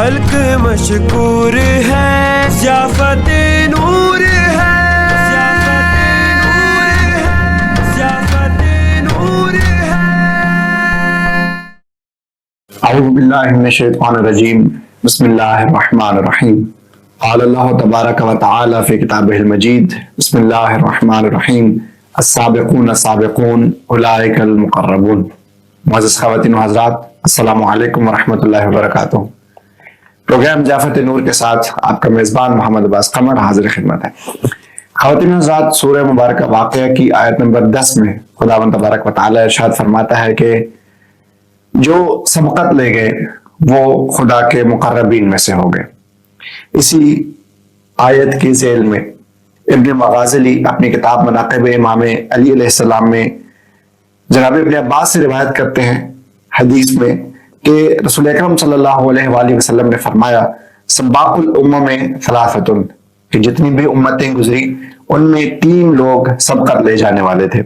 خلق مشکور ہے، ضیافت نور ہے، ضیافت نور ہے۔ اعوذ باللہ من الشیطان الرجیم، بسم اللہ الرحمن الرحیم۔ قال اللہ تبارک و تعالی فی کتابہ المجید، بسم اللہ الرحمن الرحیم، السابقون السابقون اولئک المقربون۔ معزز خواتین و حضرات، السلام علیکم ورحمۃ اللہ وبرکاتہ۔ پروگرام ضیافت نور کے ساتھ آپ کا میزبان محمد عباس قمر حاضر خدمت ہے۔ خواتین و حضرات، سورہ مبارکہ واقعہ کی آیت نمبر 10 میں خداوند تبارک و تعالی ارشاد فرماتا ہے کہ جو سبقت لے گئے وہ خدا کے مقربین میں سے ہو گئے۔ اسی آیت کی ذیل میں ابن مغازلی اپنی کتاب مناقب امام علی علیہ السلام میں جناب ابن عباس سے روایت کرتے ہیں حدیث میں کہ رسول اکرم صلی اللہ علیہ وآلہ وسلم نے فرمایا سباق الامم ثلاثۃ، کہ جتنی بھی امتیں گزری ان میں 3 لوگ سبقت لے جانے والے تھے۔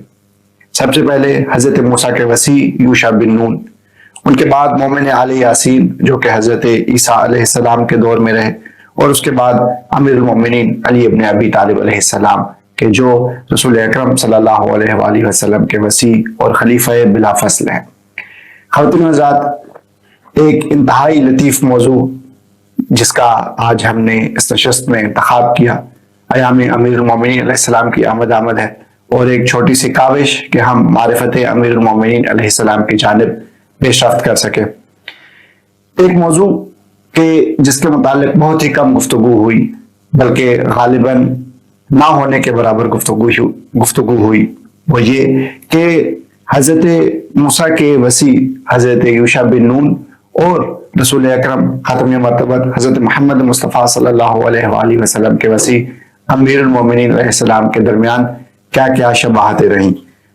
سب سے پہلے حضرت موسیٰ کے وصی یوشع بن نون، ان کے بعد مومن آل یاسین جو کہ حضرت عیسیٰ علیہ السلام کے دور میں رہے، اور اس کے بعد امیر المومنین علی ابن ابی طالب علیہ السلام کہ جو رسول اکرم صلی اللہ علیہ وآلہ وسلم کے وصی اور خلیفہ بلا فصل ہیں۔ خواتین و حضرات، ایک انتہائی لطیف موضوع جس کا آج ہم نے اس نشست میں انتخاب کیا، ایام امیر المومنین علیہ السلام کی آمد ہے، اور ایک چھوٹی سی کاوش کہ ہم معرفت امیر المومنین علیہ السلام کی جانب پیش رفت کر سکے۔ ایک موضوع کہ جس کے متعلق بہت ہی کم گفتگو ہوئی، بلکہ غالباً نہ ہونے کے برابر گفتگو ہوئی، وہ یہ کہ حضرت موسیٰ کے وصی حضرت یوشع بن نون اور رسول اکرم خاتم مرتبت حضرت محمد مصطفیٰ صلی اللہ علیہ وآلہ وسلم کے وصی امیر المومنین علیہ السلام کے درمیان کیا کیا شباہتیں رہیں۔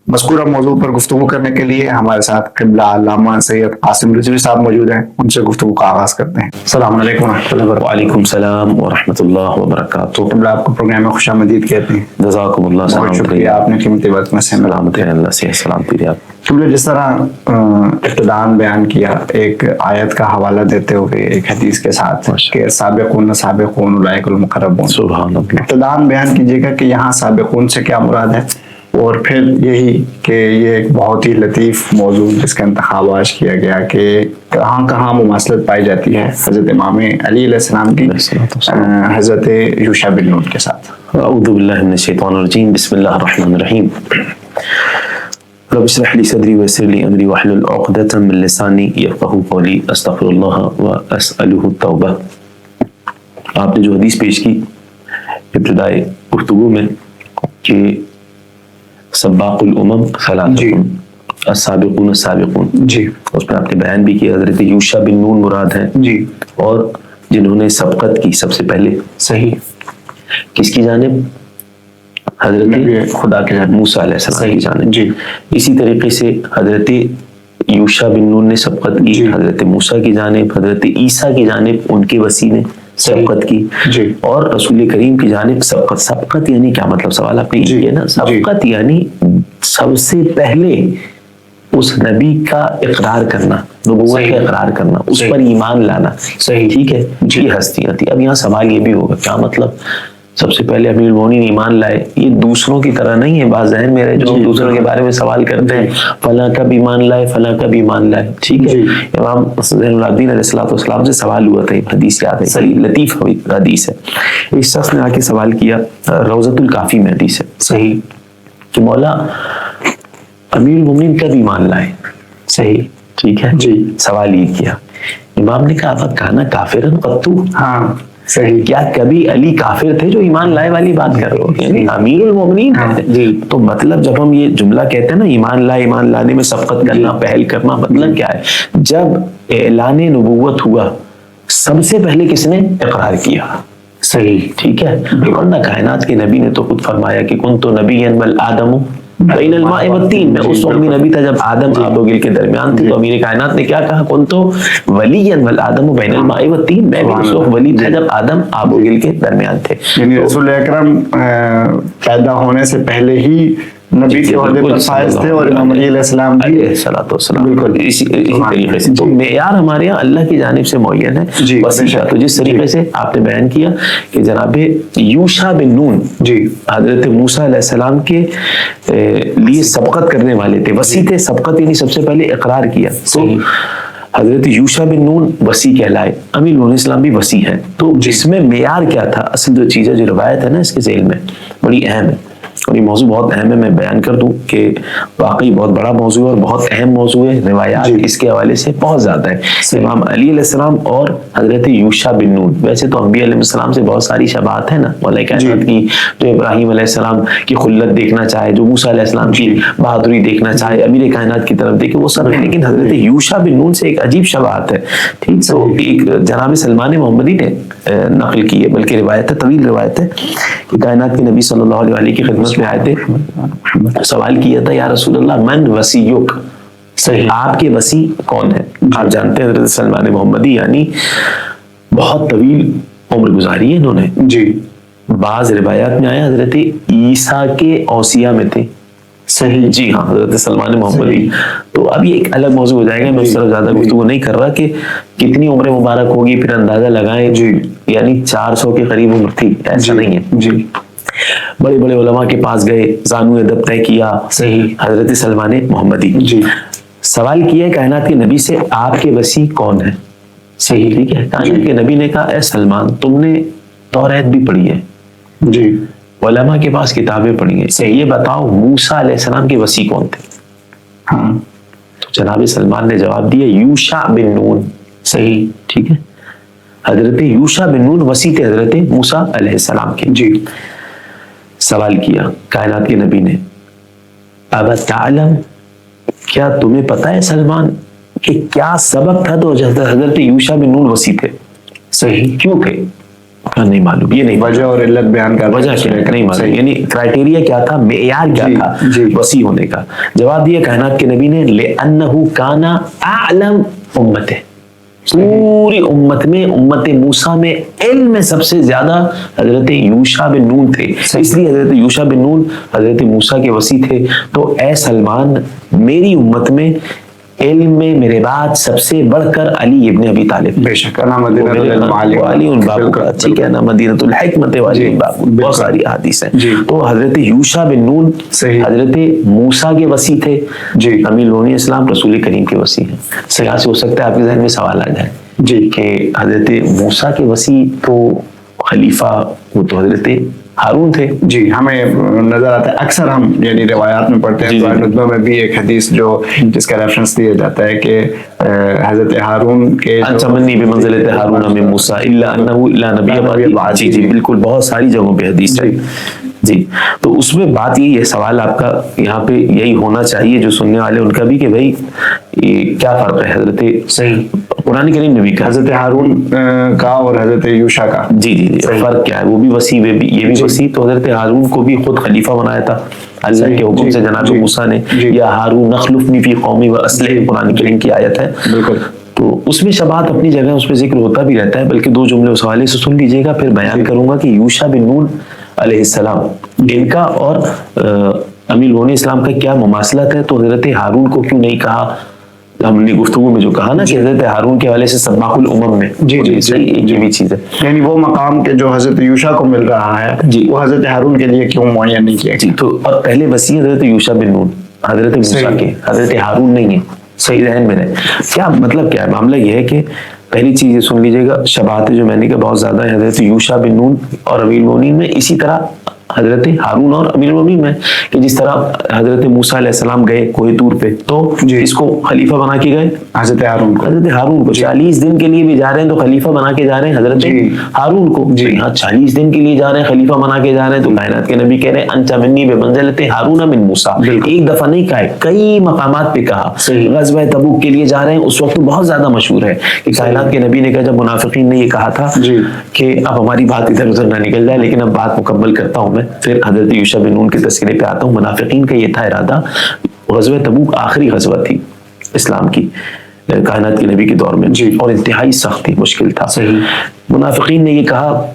مذکورہ موضوع پر گفتگو کرنے کے لیے ہمارے ساتھ قبلہ علامہ سید قاسم رضوی صاحب موجود ہیں، ان سے گفتگو کا آغاز کرتے ہیں۔ السلام علیکم ورحمۃ اللہ وبرکاتہ۔ وعلیکم السلام ورحمۃ اللہ وبرکاتہ۔ قبلہ آپ کو پروگرام میں خوش آمدید کہتے ہیں۔ جزاکم اللہ، بہت شکریہ، آپ نے قیمتی وقت میں سے سلامت ہے، اللہ سے سلامتی رہے۔ قبلہ جس طرح ابتداءً بیان کیا ایک آیت کا حوالہ دیتے ہوئے ایک حدیث کے ساتھ کہ سابقون سابقون اولئک المقربون، سبحان اللہ، ابتداءً بیان کیجیے گا کہ یہاں سابقون سے کیا مراد ہے، اور پھر یہی کہ یہ ایک بہت ہی لطیف موضوع جس کا انتخاب آج کیا گیا کہ کہاں کہاں مماثلت پائی جاتی ہے حضرت امام علی علیہ السلام کی حضرت یوشع بن نون کے ساتھ۔ اعوذ باللہ من الشیطان الرجیم، بسم اللہ الرحمن الرحیم۔ رب اشرح لی صدری ویسر لی امری واحلل عقدۃ من لسانی یفقہوا قولی، استغفر اللہ واسألہ التوبہ۔ آپ نے جو حدیث پیش کی ابتدائی گفتگو میں کہ سباق الامم ثلاثۃ، السابقون السابقون، جی، اس میں آپ نے بیان بھی کیا حضرت یوشع بن نون مراد ہیں، جی، اور جنہوں نے سبقت کی سب سے پہلے، صحیح، کس کی جانب؟ حضرت خدا کے جانب، موسیٰ علیہ السلام کی جانب۔ جی، اسی طریقے سے حضرت یوشع بن نون نے سبقت کی جی، حضرت موسیٰ کی جانب، حضرت عیسیٰ کی جانب ان کے وصی نے سبقت کی، جی، اور رسول کریم کی جانب سبقت۔ سبقت یعنی کیا مطلب؟ سوال آپ نے یہ ہے نا، سبقت یعنی سب سے پہلے اس نبی کا اقرار کرنا، نبوت کا اقرار کرنا، اس پر ایمان لانا، صحیح، ٹھیک ہے، یہ ہستیاں تھی۔ اب یہاں سوال یہ بھی ہوگا کیا مطلب سب سے پہلے امیر المومنین ایمان لائے؟ یہ دوسروں کی طرح نہیں ہے، بعض ذہن میں رہے جو دوسروں کے بارے میں سوال کرتے ہیں، فلاں کب ایمان لائے، فلاں کب ایمان لائے، ٹھیک ہے۔ امام زین العابدین علیہ السلام سے سوال ہوا تھا، حدیث یاد ہے، بڑی لطیف حدیث ہے۔ ایک شخص نے آ کے سوال کیا، روضۃ الکافی میں حدیث ہے، صحیح، کہ مولا امیر المومنین کب ایمان لائے؟ صحیح، ٹھیک ہے جی، سوال یہ کیا، امام نے کہا کانا کافرن قطو، ہاں، صحیح، کیا کبھی علی کافر تھے جو ایمان لائے والی بات کر رہے ہو؟ یعنی امیر المومنین ہے، جی، تو مطلب جب ہم یہ جملہ کہتے ہیں نا ایمان لائے، ایمان لانے میں سبقت کرنا، پہل کرنا، مطلب کیا ہے؟ جب اعلان نبوت ہوا سب سے پہلے کس نے اقرار کیا؟ صحیح، ٹھیک ہے، ورنہ کائنات کے نبی نے تو خود فرمایا کہ کنت نبیا بل آدم بین الماء والطین، میں اس وقت بھی نبی تھا جب آدم آب و گل کے درمیان تھے۔ تو امیر کائنات نے کیا کہا؟ کنت ولیا بل آدم بین الماء والطین، میں بھی اس وقت ولی تھا جب آدم آب و گل کے درمیان تھے۔ یعنی رسول اکرم پیدا ہونے سے پہلے ہی نبی کے عہدے پر فائز تھے اور امام علی علیہ السلام بھی علیہ الصلوۃ والسلام بالکل اسی طریقے سے. تو معیار ہمارے یہاں اللہ کی جانب سے معین ہے وسیع کا. تو جس طریقے سے آپ نے بیان کیا کہ جناب یوشع بن نون حضرت موسیٰ علیہ السلام کے لیے سبقت کرنے والے تھے, وسیع تھے. سبقت یعنی سب سے پہلے اقرار کیا. تو حضرت یوشع بن نون وسیع کہلائے, امیر علیہ السلام بھی وسیع ہیں. تو اس میں معیار کیا تھا؟ اصل جو چیز ہے, جو روایت ہے نا اس کے ذیل میں بڑی اہم ہے, اور یہ موضوع بہت اہم ہے. میں بیان کر دوں کہ واقعی بہت بڑا موضوع ہے اور بہت اہم موضوع ہے. روایات اس کے حوالے سے بہت زیادہ ہے. امام علی علیہ السلام اور حضرت یوشع بن نون, ویسے تو انبیاء علیہ السلام سے بہت ساری شباہت ہیں نا مولا کائنات کی, جو ابراہیم علیہ السلام کی خلت دیکھنا چاہے, جو موسیٰ علیہ السلام کی بہادری دیکھنا چاہے, امیر کائنات کی طرف دیکھے, وہ سب ہے. لیکن حضرت یوشع بن نون سے ایک عجیب شباہت ہے. ٹھیک, تو ایک جناب سلمان محمدی نے نقل کی ہے, بلکہ روایت ہے, طویل روایت ہے, کہ کائنات کے نبی صلی اللہ علیہ وآلہ کی خدمت میں آئے تھے. سوال کیا تھا, یا رسول اللہ من وسیعک, آپ کے وسیع کون ہے؟ آپ جانتے ہیں حضرت سلمان محمدی یعنی بہت طویل عمر گزاری ہے انہوں نے. بعض روایات میں آیا حضرت عیسیٰ کے اوصیاء میں تھے. صحیح, جی ہاں, حضرت سلمان محمدی. تو اب یہ ایک الگ موضوع ہو جائے گا, میں اس طرف زیادہ گفتگو نہیں کر رہا کہ کتنی عمر مبارک ہوگی, پھر اندازہ لگائیں. یعنی 400 کے قریب عمر تھی, ایسا نہیں ہے. بڑے بڑے علماء کے پاس گئے, زانو ادب طے کیا. صحیح, حضرت سلمان محمدی سوال کیا کائنات کے نبی سے, آپ کے وسیع کون ہے؟ صحیح, ٹھیک ہے. کائنات کے نبی نے کہا, اے سلمان, تم نے توریت بھی پڑھی ہے, علماء کے پاس کتابیں پڑھی ہیں, یہ بتاؤ موسیٰ علیہ السلام کے وسیع کون تھے؟ تو جناب سلمان نے جواب دیا, یوشع بن نون. صحیح, ٹھیک ہے. حضرت یوشع بن نون وسیع تھے حضرت موسیٰ علیہ السلام کے. سوال کیا کائنات کے نبی نے, اب تعلم, کیا تمہیں پتہ ہے سلمان کہ کیا سبب تھا تو حضرت یوشع بن نون وسیع تھے؟ صحیح, کیوں تھے؟ نہیں معلوم, یہ نہیں وجہ اور علت بیان کر, وجہ کیا نہیں معلوم, یعنی کرائٹیریا کیا تھا, معیار کیا تھا وسیع ہونے کا. جواب دیا کائنات کے نبی نے, لأنہ کان اعلم امتہ, پوری امت میں, امت موسیٰ میں علم میں سب سے زیادہ حضرت یوشع بن نون تھے. اس لیے حضرت یوشع بن نون حضرت موسیٰ کے وسیع تھے. تو اے سلمان, میری امت میں علم میں میرے بعد سب سے بڑھ کر علی ابن ابی طالب. بے شک, علی ان بابو کا, ٹھیک ہے نا, مدینۃ الحکمت والی بابو, بہت ساری احادیث ہیں. تو حضرت یوشع بن نون حضرت موسیٰ کے وسیع تھے. امیر لونی اسلام رسول کریم کے وسیع ہیں. یہاں سے ہو سکتا ہے آپ کے ذہن میں سوال آ جائے کہ حضرت موسیٰ کے وسیع تو خلیفہ وہ تو حضرت ہارون تھے. ہمیں نظر آتا ہے اکثر, ہم یعنی روایات میں پڑھتے ہیں, نطبہ میں بھی ایک حدیث جو جس کا ریفرنس دیا جاتا ہے کہ حضرت ہارون کے انتمنی بمنزلت ہارون من موسیٰ الا انہ لا نبی بعد. جی بالکل, بہت ساری جگہوں پہ حدیث ہے. تو اس میں بات یہی ہے, سوال آپ کا یہاں پہ یہی ہونا چاہیے جو سننے والے ان کا بھی, کہ بھائی کیا فرق ہے حضرت قرآن کریم میں بھی کہا حضرت ہارون کا اور حضرت یوشع کا, فرق کیا ہے؟ وہ بھی وسیع, یہ بھی وسیع. تو حضرت ہارون کو بھی خود خلیفہ بنایا تھا اللہ کے حکم سے جناب موسیٰ نے, یا ہارون اخلفنی فی قومی واصلح, قرآن کریم کی آیت ہے. بالکل, تو اس میں شبہات اپنی جگہ, اس پہ ذکر ہوتا بھی رہتا ہے. بلکہ 2 جملے اس حوالے سے سن لیجئے گا, پھر بیان کروں گا کہ یوشع بن نون علیہ السلام ان کا اور امیر لونی اسلام کا کیا مماثلت ہے. تو حضرت ہارون کو کیوں نہیں کہا, ہم نے گفتگو میں جو کہا نا کہ حضرت ہارون کے حوالے سے سباق الامم میں, یہ بھی چیز ہے. یعنی وہ مقام کے جو حضرت یوشع کو مل رہا ہے وہ حضرت ہارون کے لیے کیوں معین نہیں کیا؟ تو اور پہلے وسیع حضرت یوشع بن نون حضرت موسیٰ کے, حضرت ہارون نہیں ہے. صحیح ذہن میں رہے. کیا مطلب کیا ہے؟ معاملہ یہ ہے کہ پہلی چیز یہ سن لیجئے گا, شباہت جو میں نے کہا بہت زیادہ ہے حضرت یوشع بن نون اور امیر المومنین میں, اسی طرح حضرت ہارون اور امیر المومنین میں, کہ جس طرح حضرت موسیٰ علیہ السلام گئے کوہ طور پہ, تو اس کو خلیفہ بنا کے گئے حضرت ہارون کو. 40 دن کے لیے بھی جا رہے ہیں تو خلیفہ بنا کے جا رہے ہیں حضرت ہارون کو. یہاں 40 دن کے لیے جا رہے ہیں, خلیفہ بنا کے جا رہے ہیں. تو کائنات کے نبی کہہ رہے ہیں انت منی بمنزلت ہارون من موسیٰ. ایک دفعہ نہیں کہا, کئی مقامات پہ کہا. غزوہ تبوک کے لیے جا رہے ہیں, اس وقت بہت زیادہ مشہور ہے کہ کائنات کے نبی نے کہا, جب منافقین نے یہ کہا تھا کہ اب ہماری بات ادھر ادھر نہ نکل جائے, لیکن اب بات مکمل کرتا ہوں میں, پھر حضرت یوشع بن نون کے تذکرے پہ آتا ہوں. منافقین کا یہ تھا ارادہ, غزوہ تبوک آخری غزوہ تھی اسلام کی کائنات کے نبی کے دور میں, اور انتہائی سخت تھی, مشکل تھا. منافقین نے یہ کہا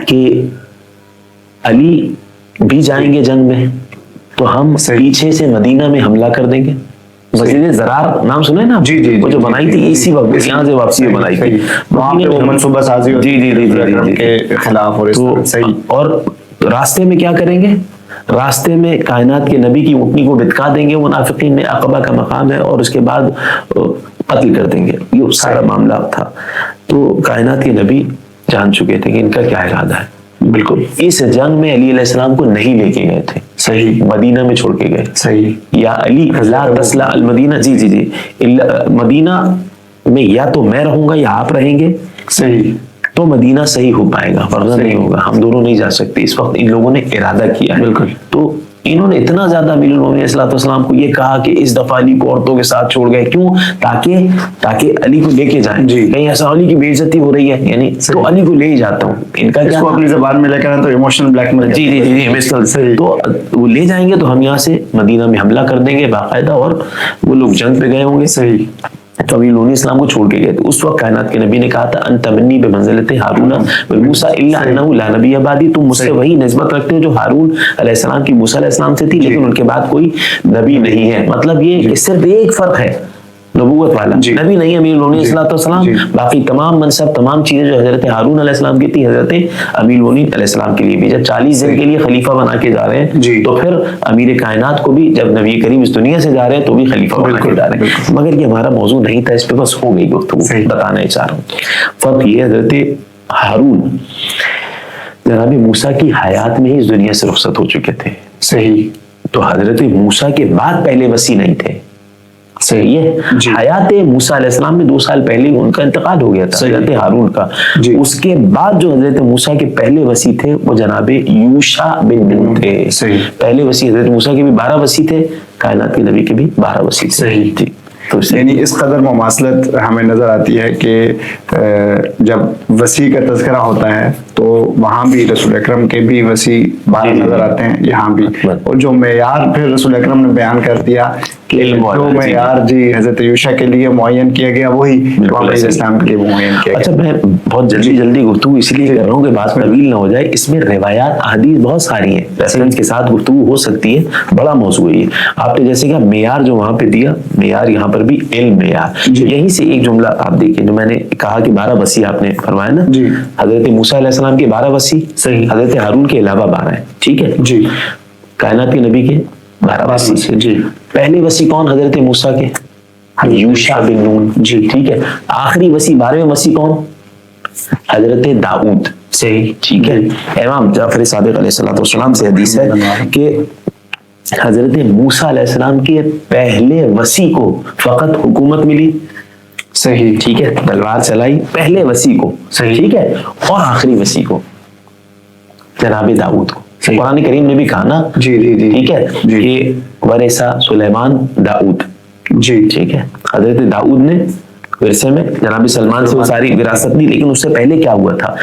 کہ علی بھی جائیں گے جنگ میں, تو ہم پیچھے سے مدینہ میں حملہ کر دیں گے. مسجد زرار نام سنا ہے نا؟ وہ جو بنائی تھی اسی وقت یہاں سے واپسی میں بنائی تھی, وہاں پہ وہ منصوبہ سازی کے خلاف. اور راستے میں کیا کریں گے؟ راستے میں کائنات کے نبی کی اونٹنی کو بتکا دیں گے, منافقین میں عقبہ کا مقام ہے, اور اس کے بعد قتل کر دیں گے. یہ سارا معاملہ تھا. تو کائنات کے نبی جان چکے تھے کہ ان کا کیا ارادہ ہے. بالکل اس جنگ میں علی علیہ السلام کو نہیں لے کے گئے تھے, صحیح, مدینہ میں چھوڑ کے گئے. صحیح. یا علی لا تسلا المدینہ, جی مدینہ میں یا تو میں رہوں گا یا آپ رہیں گے, صحیح, تو مدینہ صحیح ہو پائے گا, ورنہ نہیں ہوگا, ہم دونوں نہیں جا سکتے. اس وقت ان لوگوں نے ارادہ کیا ہے. بالکل. تو انہوں نے اتنا زیادہ امیر المومنین علیہ الصلوۃ والسلام کو یہ کہا کہ اس دفعہ علی کو عورتوں کے ساتھ چھوڑ گئے. کیوں؟ تاکہ علی کو لے کے جائیں. کہیں ایسا علی کی بے عزتی ہو رہی ہے, یعنی تو علی کو لے ہی جاتا ہوں. ان کا کیا اپنی زبان میں لے کر تو ایموشنل بلیک میل. جی تو وہ لے جائیں گے تو ہم یہاں سے مدینہ میں حملہ کر دیں گے باقاعدہ, اور وہ لوگ جنگ پہ گئے ہوں گے. صحیح. تو امیر المومنین اسلام کو چھوڑ کے گئے. تو اس وقت کائنات کے نبی نے کہا تھا انت منی بمنزلت ہارون وموسیٰ الا انہ لا نبی بعدی, تم مجھ سے وہی نسبت رکھتے ہو جو ہارون علیہ السلام کی موسیٰ علیہ السلام سے تھی, لیکن ان کے بعد کوئی نبی نہیں ہے. مطلب یہ کہ صرف ایک فرق ہے نبوت والا, نبی نہیں امیر المومنین علیہ السلام, باقی تمام منصب تمام چیزیں جو حضرت ہارون علیہ السلام کی تھی حضرت امیر المومنین علیہ السلام کے لیے بھی. جب 40 دن کے لیے خلیفہ بنا کے جا رہے ہیں تو پھر امیر کائنات کو بھی جب نبی کریم اس دنیا سے جا رہے ہیں تو بھی خلیفہ بنا کے جا رہے ہیں. مگر یہ ہمارا موضوع نہیں تھا, اس پہ بس ہو گئی گفتگو, بتانا چاہ رہا ہوں. فرق یہ حضرت ہارون جناب موسیٰ کی حیات میں ہی اس دنیا سے رخصت ہو چکے تھے. صحیح. تو حضرت موسیٰ کے بعد پہلے وصی نہیں تھے. صحیح ہے. حیات موسیٰ علیہ السلام میں 2 سال پہلے ان کا انتقال ہو گیا تھا, حضرت ہارون کا. اس کے بعد جو حضرت موسیٰ کے پہلے وصی تھے وہ جناب یوشع بن نون تھے. پہلے وصی حضرت موسیٰ کے بھی 12 وصی تھے, کائنات کے نبی کے بھی 12 وصی تھے. صحیح. جی. تو یعنی اس قدر مماثلت ہمیں نظر آتی ہے کہ جب وصی کا تذکرہ ہوتا ہے تو وہاں بھی رسول اکرم کے بھی وصی 12 نظر آتے ہیں, یہاں بھی. اور جو معیار پھر رسول اکرم نے بیان کر دیا کہ جو معیار حضرت یوشع کے لیے معین کیا گیا وہی امام علیہ السلام کے لیے معین کیا گیا. اچھا, میں بہت جلدی گفتگو اس لیے کر رہا ہوں کہ بات طویل نہ ہو جائے. اس میں روایات احادیث بہت ساری ہیں, ریفرنس کے ساتھ گفتگو ہو سکتی ہے, بڑا موضوع ہے یہ. آپ نے جیسے کہ معیار جو وہاں پہ دیا, معیار یہاں پر بھی علم معیار. یہیں سے ایک جملہ آپ دیکھیں جو میں نے کہا کہ 12 وصی آپ نے فرمایا نا, حضرت موسیٰ علیہ السلام کے 12 وصی, حضرت ہارون کے علاوہ 12 ہیں. ٹھیک ہے جی. کائنات کے نبی کے 12 وصی. جی. پہلے وصی کون؟ حضرت موسیٰ کے یوشع بن نون. جی ٹھیک ہے. آخری وصی 12ویں وصی کون؟ حضرت داؤد. صحیح. ٹھیک ہے. امام جعفر صادق علیہ السلام سے حدیث ہے کہ حضرت موسیٰ علیہ السلام کے پہلے وصی کو فقط حکومت ملی. صحیح. ٹھیک ہے. تلوار چلائی پہلے وصی کو. صحیح. ٹھیک ہے. اور آخری وصی کو جناب داؤد کو. قرآن کریم نے بھی کہا نا, ٹھیک ہے, کہ ورثہ سلیمان داؤد. جی ٹھیک ہے. حضرت داؤد نے ورثے میں جناب سلمان سے وہ ساری وراثت دی, لیکن اس سے پہلے کیا ہوا تھا؟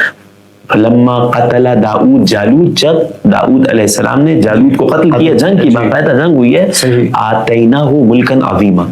فلما قتل داؤد جالوت, جب داؤد علیہ السلام نے جالوت کو قتل کیا, جنگ کی باقاعدہ جنگ ہوئی ہے, آتیناہ ملکن عظیما,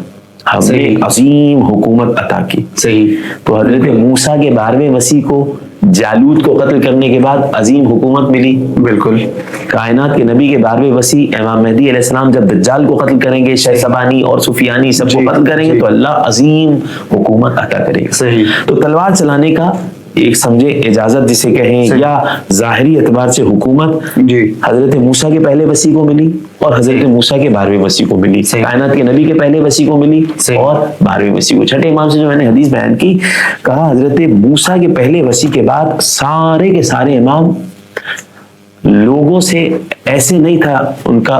ہم نے ایک عظیم حکومت عطا کی. صحیح. تو حضرت موسیٰ کے 12ویں وصی کو جالوت کو قتل کرنے کے بعد عظیم حکومت ملی. بالکل. کائنات کے نبی کے 12ویں وصی امام مہدی علیہ السلام جب دجال کو قتل کریں گے, شیخ اور سفیانی سب کو قتل کریں گے, تو اللہ عظیم حکومت عطا کرے گا. صحیح. تو تلوار چلانے کا ایک سمجھے اجازت جسے کہیں یا ظاہری اعتبار سے حکومت حضرت موسیٰ کے پہلے وصی کو ملی اور حضرت موسیٰ کے 12ویں وصی کو ملی. کائنات کے نبی کے پہلے وصی کو ملی اور 12ویں وصی کو. چھٹے امام سے جو میں نے حدیث بیان کی, کہا حضرت موسیٰ کے پہلے وصی کے بعد سارے کے سارے امام لوگوں سے ایسے نہیں تھا ان کا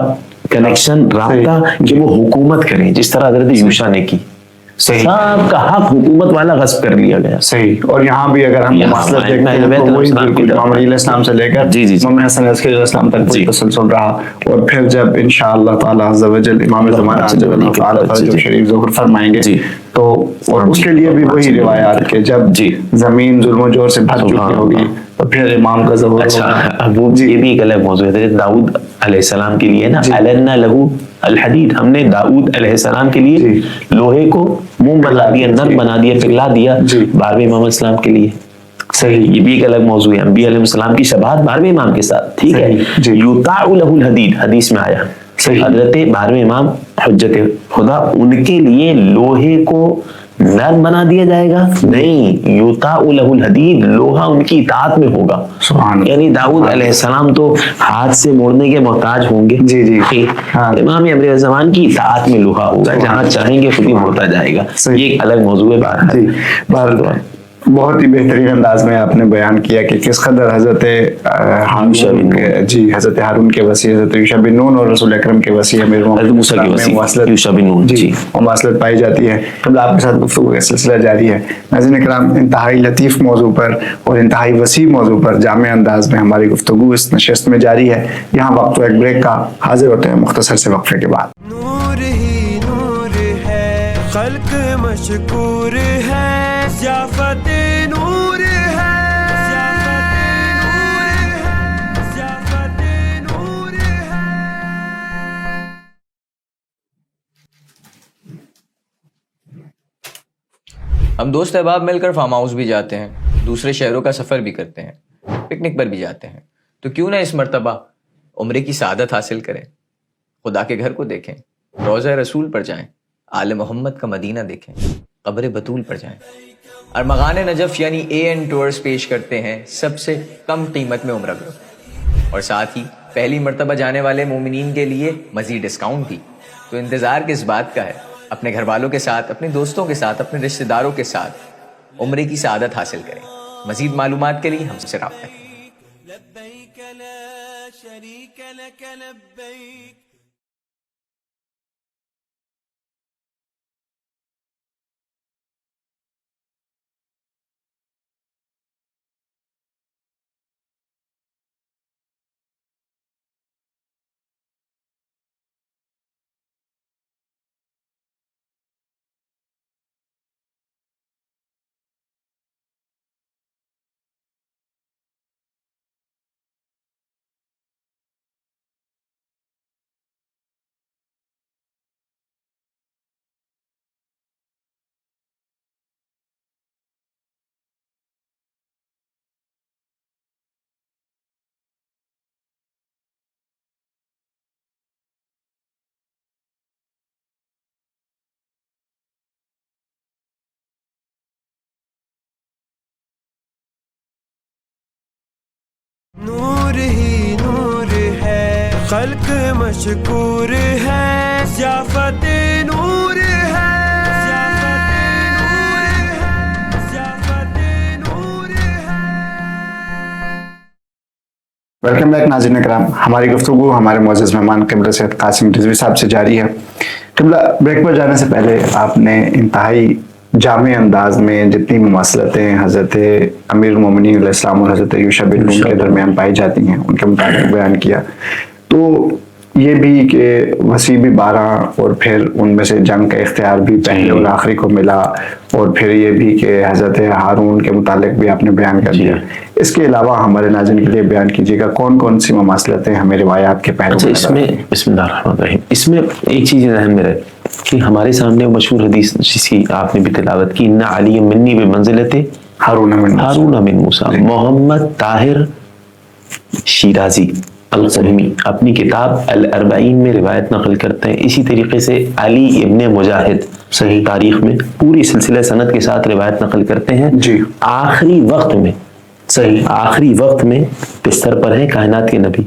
کنیکشن رابطہ کہ وہ حکومت کریں جس طرح حضرت یوشع نے کی. سب کا حق حکومت والا غصب کر لیا گیا. صحیح. اور یہاں بھی اگر ہم مسئلہ دیکھتے ہیں تو وہی بالکل امام علیہ السلام سے لے کر امام حسن عسکری علیہ السلام تک تسلسل رہا. اور پھر جب انشاءاللہ تعالی عز و جل امام زمانہ جو شریف ظہور فرمائیں گے تو اور اس کے لیے بھی وہی روایات کہ جب زمین ظلم و جور سے بھر چکی ہوگی تو پھر امام کا ظہور. اچھا, وہ یہ بھی ایک الگ موضوع ہے. داؤد علیہ السلام کے لیے نا علنا لہو الحدید, ہم نے داؤد علیہ السلام کے لیے لوہے کو منہ بنا دیا, نرم بنا دیا, پگھلا دیا 12ویں امام السلام کے لیے. صحیح. یہ بھی ایک الگ موضوع ہے. انبیاء علیہ السلام کی شباہت 12ویں امام کے ساتھ. ٹھیک ہے. یطاع لہ الحدید, حدیث میں آیا حضرت 12ویں امام حجت خدا، ان کے لیے لوہے کو نرم بنا دیا جائے گا؟ نہیں، یطاع لہ الحدید، لوہا ان کی اطاعت میں ہوگا. یعنی داؤد علیہ السلام تو ہاتھ سے موڑنے کے محتاج ہوں گے. جی امام امر زمان کی اطاعت میں لوہا ہوگا، جہاں چاہیں گے خود ہی ہوتا جائے گا. یہ ایک الگ موضوع ہے. بہت ہی بہترین انداز میں آپ نے بیان کیا کہ کس قدر حضرت ہارون کے وسیع، حضرت یوشع بن نون اور رسول اکرم کے وسیع امیر مواصلت پائی جاتی ہے. قبل آپ کے ساتھ گفتگو کا سلسلہ جاری ہے. ناظرین کرام، انتہائی لطیف موضوع پر اور انتہائی وسیع موضوع پر جامع انداز میں ہماری گفتگو اس نشست میں جاری ہے. یہاں وقت و ایک بریک کا، حاضر ہوتے ہیں مختصر سے وقفے کے بعد. نور ہی نور ہے، خلق مشکور ہے، ضیافت نور ہے، ضیافت نور ہے. ہم دوست احباب مل کر فارم ہاؤس بھی جاتے ہیں، دوسرے شہروں کا سفر بھی کرتے ہیں، پکنک پر بھی جاتے ہیں. تو کیوں نہ اس مرتبہ عمرے کی سعادت حاصل کریں، خدا کے گھر کو دیکھیں، روضہ رسول پر جائیں، آل محمد کا مدینہ دیکھیں، قبر بطول پر جائیں. ارمغان نجف یعنی AN ٹورز پیش کرتے ہیں سب سے کم قیمت میں عمرہ گروپ، اور ساتھ ہی پہلی مرتبہ جانے والے مومنین کے لیے مزید ڈسکاؤنٹ بھی. تو انتظار کس بات کا ہے؟ اپنے گھر والوں کے ساتھ، اپنے دوستوں کے ساتھ، اپنے رشتہ داروں کے ساتھ عمرے کی سعادت حاصل کریں. مزید معلومات کے لیے ہم سے رابطہ کریں. لبیک لا شریک لک لبیک. نور ہی نور ہے، خلق مشکور ہے، ضیافت نور ہے، ضیافت نور ہے. ویلکم بیک ناظرین کرام. ہماری گفتگو ہمارے معزز مہمان قبلہ سید قاسم رضوی صاحب سے جاری ہے. قبلہ، بریک پر جانے سے پہلے آپ نے انتہائی جامع انداز میں جتنی مماثلتیں حضرت امیر المومنین علیہ السلام اور حضرت یوشع بن نون کے درمیان پائی جاتی ہیں ان کے مطابق بیان کیا. تو یہ بھی کہ وسیع بھی 12 اور پھر ان میں سے جنگ کا اختیار بھی پہلے اور آخری کو ملا، اور پھر یہ بھی کہ حضرت ہارون کے متعلق بھی آپ نے بیان کر دیا. اس کے علاوہ ہمارے ناظرین کے لیے بیان کیجیے گا کون کون سی مماثلتیں ہمیں روایات کے پہلو میں اس میں بسم اللہ الرحمن الرحیم، اس میں ایک چیز ذہن میں رہے کہ ہمارے سامنے مشہور حدیث جس کی آپ نے بھی تلاوت کی، ان علی منی بمنزلت ہارون من موسیٰ. محمد طاہر شیرازی القرمی اپنی کتاب الاربعین میں روایت نقل کرتے ہیں. اسی طریقے سے علی ابن مجاہد صحیح تاریخ میں پوری سلسلہ سند کے ساتھ روایت نقل کرتے ہیں. آخری وقت میں بستر پر ہیں کائنات کے نبی،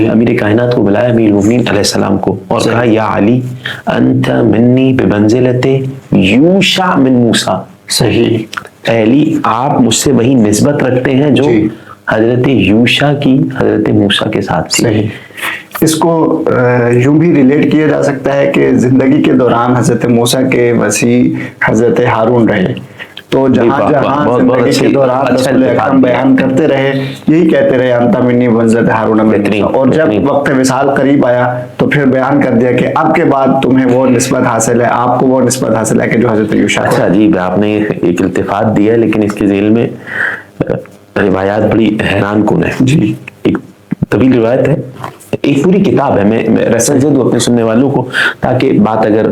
امیر کائنات کو بلایا امیر المومنین علیہ السلام کو اور کہا یا علی انت منی بمنزلت یوشع من موسیٰ. اے علی آپ مجھ سے وہی نسبت رکھتے ہیں جو حضرت یوشع کی حضرت موسیٰ کے ساتھ تھی. اس کو یوں بھی ریلیٹ کیا جا سکتا ہے کہ زندگی کے دوران حضرت موسیٰ کے وسیع حضرت ہارون رہے، تو جہاں زندگی کے دوران رسول اکرم بیان کرتے رہے، یہی کہتے رہے انت منی بمنزلت ہارون من موسیٰ، اور جب وقت وصال قریب آیا تو پھر بیان کر دیا کہ اب کے بعد تمہیں وہ نسبت حاصل ہے، آپ کو وہ نسبت حاصل ہے کہ جو حضرت یوشع. اچھا جی، آپ نے ایک التفات دیا لیکن اس کے ذیل میں روایات بڑی حیران کن ہے. جی ایک طویل روایت ہے، ایک پوری کتاب ہے. میں ریفرنس دے دوں اپنے سننے والوں کو تاکہ بات اگر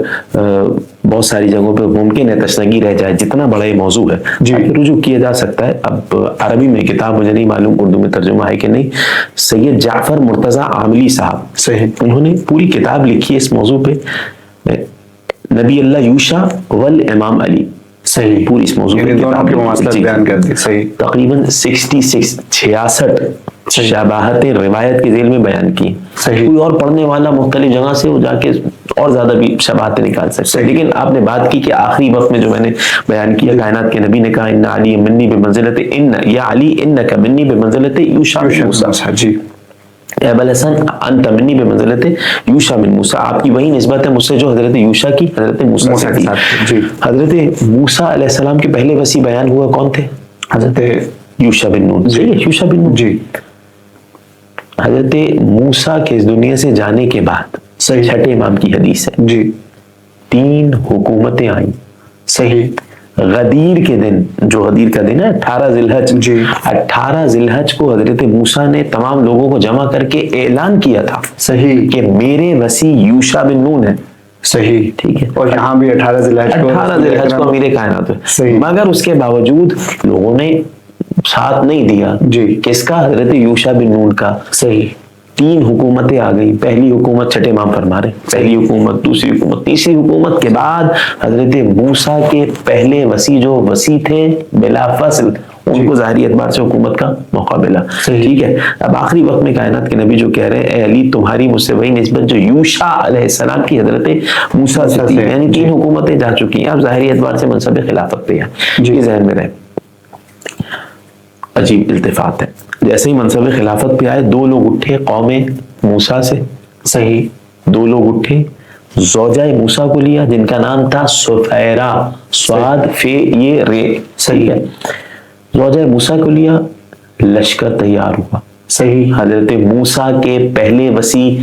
بہت ساری جگہوں پہ ممکن ہے تشنگی رہ جائے، جتنا بڑا یہ موضوع ہے رجوع کیا جا سکتا ہے. اب عربی میں کتاب مجھے نہیں معلوم اردو میں ترجمہ ہے کہ نہیں. سید جعفر مرتضی عاملی صاحب صحیح انہوں نے پوری کتاب لکھی ہے اس موضوع پہ، نبی اللہ یوشع والامام علی. صحیح پوری اس موضوع پہ دونوں کے مواصلات بیان کر دی. صحیح تقریباً 66 شباہتیں روایت کے ذیل میں بیان کی. کوئی اور پڑھنے والا مختلف جگہ سے وہ جا کے اور زیادہ بھی شباہتیں نکال سکتے ہیں. لیکن آپ نے بات کی کہ آخری وقت میں جو میں نے بیان کیا، کائنات کے نبی نے کہا ان علی منی بمنزلت ان یا علی انک منی بمنزلت یوشع بن موسیٰ. جی اے ابا الحسن انت منی بمنزلت یوشع بن موسیٰ، آپ کی وہی نسبت ہے مجھ سے جو حضرت یوشع کی حضرت موسیٰ سے تھی. حضرت موسیٰ علیہ السلام کے پہلے وصی بیان ہوا کون تھے؟ حضرت یوشع بن نون. یوشع بن نون. جی حضرت موسیٰ کے اس دنیا سے جانے کے بعد چھٹے امام کی حدیث ہے. جی 3 حکومتیں آئیں. صحیح غدیر کے دن، جو غدیر کا دن ہے 18 ذی الحج، 18 ذی الحج کو حضرت موسیٰ نے تمام لوگوں کو جمع کر کے اعلان کیا تھا صحیح کہ میرے وصی یوشع بن نون ہے. صحیح ٹھیک ہے. اور یہاں بھی 18 ذی الحج کو امیر کائنات ہے. مگر اس کے باوجود لوگوں نے ساتھ نہیں دیا. جی کس کا؟ حضرت یوشع بن نون کا. صحیح 3 حکومتیں آ گئی. پہلی حکومت چھٹے امام فرما رہے، پہلی حکومت، دوسری حکومت، تیسری حکومت کے بعد حضرت موسیٰ کے پہلے وصی جو وصی تھے بلا فصل، ان کو ظاہری اعتبار سے حکومت کا موقع ملا. ٹھیک ہے. اب آخری وقت میں کائنات کے نبی جو کہہ رہے ہیں اے علی تمہاری مجھ سے وہی نسبت جو یوشع علیہ السلام کی حضرت موسیٰ سے تھی، یعنی 3 حکومتیں جا چکی ہیں. اب ظاہری اعتبار سے منصب خلافت پہ ہے. یہ ذہن میں رہے. عجیب التفات ہے. جیسے ہی منصب خلافت پہ آئے 2 لوگ اٹھے قوم موسیٰ سے. صحیح 2 لوگ اٹھے، زوجہ موسیٰ کو لیا جن کا نام تھا سفیرہ، سواد فے یہ رے. صحیح ہے. زوجہ موسیٰ کو لیا، لشکر تیار ہوا. صحیح حضرت موسیٰ کے پہلے وصی